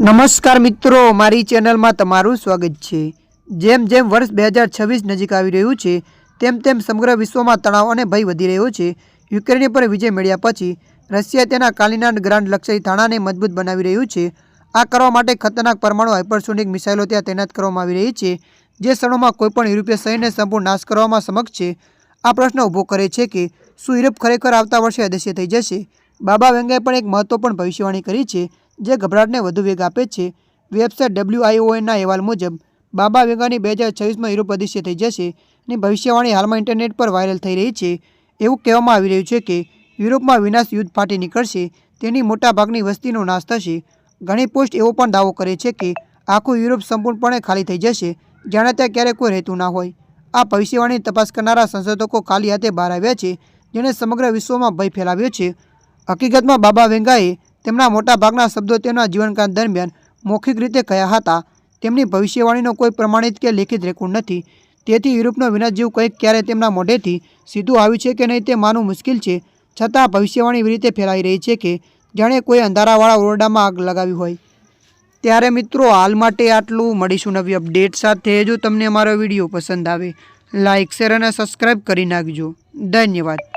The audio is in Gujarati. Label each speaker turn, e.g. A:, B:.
A: નમસ્કાર મિત્રો, મારી ચેનલમાં તમારું સ્વાગત છે। જેમ જેમ વર્ષ 2026 નજીક આવી રહ્યું છે તેમ તેમ સમગ્ર વિશ્વમાં તણાવ અને ભય વધી રહ્યો છે। યુક્રેન પર વિજય મળ્યા પછી રશિયા તેના કાલિનાડ ગ્રાન્ડ લક્ષ્ય થાણાને મજબૂત બનાવી રહ્યું છે। આ કરવા માટે ખતરનાક પરમાણુ હાઇપરસોનિક મિસાઇલો ત્યાં તૈનાત કરવામાં આવી રહી છે, જે ક્ષણોમાં કોઈપણ યુરોપીય શહેરને સંપૂર્ણ નાશ કરવામાં સમક્ષ છે। આ પ્રશ્ન ઊભો કરે છે કે શું યુરોપ ખરેખર આવતા વર્ષે અદૃશ્ય થઈ જશે? બાબા વેંગાએ પણ એક મહત્વપૂર્ણ ભવિષ્યવાણી કરી છે, જે ગભરાટને વધુ વેગ આપે છે। વેબસાઇટ WIONના અહેવાલ મુજબ બાબા વેંગાની 2026માં યુરોપ અદૃશ્ય થઈ જશે ની ભવિષ્યવાણી હાલમાં ઇન્ટરનેટ પર વાયરલ થઈ રહી છે। એવું કહેવામાં આવી રહ્યું છે કે યુરોપમાં વિનાશ યુદ્ધ ફાટી નીકળશે, તેની મોટાભાગની વસ્તીનો નાશ થશે। ઘણી પોસ્ટ એવો પણ દાવો કરે છે કે આખું યુરોપ સંપૂર્ણપણે ખાલી થઈ જશે, જાણે ત્યાં ક્યારેય કોઈ રહેતું ના હોય। આ ભવિષ્યવાણીની તપાસ કરનારા સંશોધકો ખાલી હાથે બહાર આવ્યા છે, જેણે સમગ્ર વિશ્વમાં ભય ફેલાવ્યો છે। હકીકતમાં બાબા વેંગાએ તેમના મોટાભાગના શબ્દો તેમના જીવનકાળ દરમિયાન મૌખિક રીતે કહ્યા હતા। તેમની ભવિષ્યવાણીનો કોઈ પ્રમાણિત કે લેખિત રેકોર્ડ નથી, તેથી યુરોપનો વિનાશ જેવું કંઈક ક્યારે તેમના મોઢેથી સીધું આવ્યું છે કે નહીં તે માનવું મુશ્કેલ છે। છતાં ભવિષ્યવાણી એવી રીતે ફેલાઈ રહી છે કે જાણે કોઈ અંધારાવાળા ઓરડામાં આગ લગાવી હોય। ત્યારે મિત્રો, હાલ માટે આટલું। મળીશું નવી અપડેટ સાથે। જો તમને અમારો વિડીયો પસંદ આવે, લાઇક, શેર અને સબસ્ક્રાઈબ કરી નાખજો। ધન્યવાદ।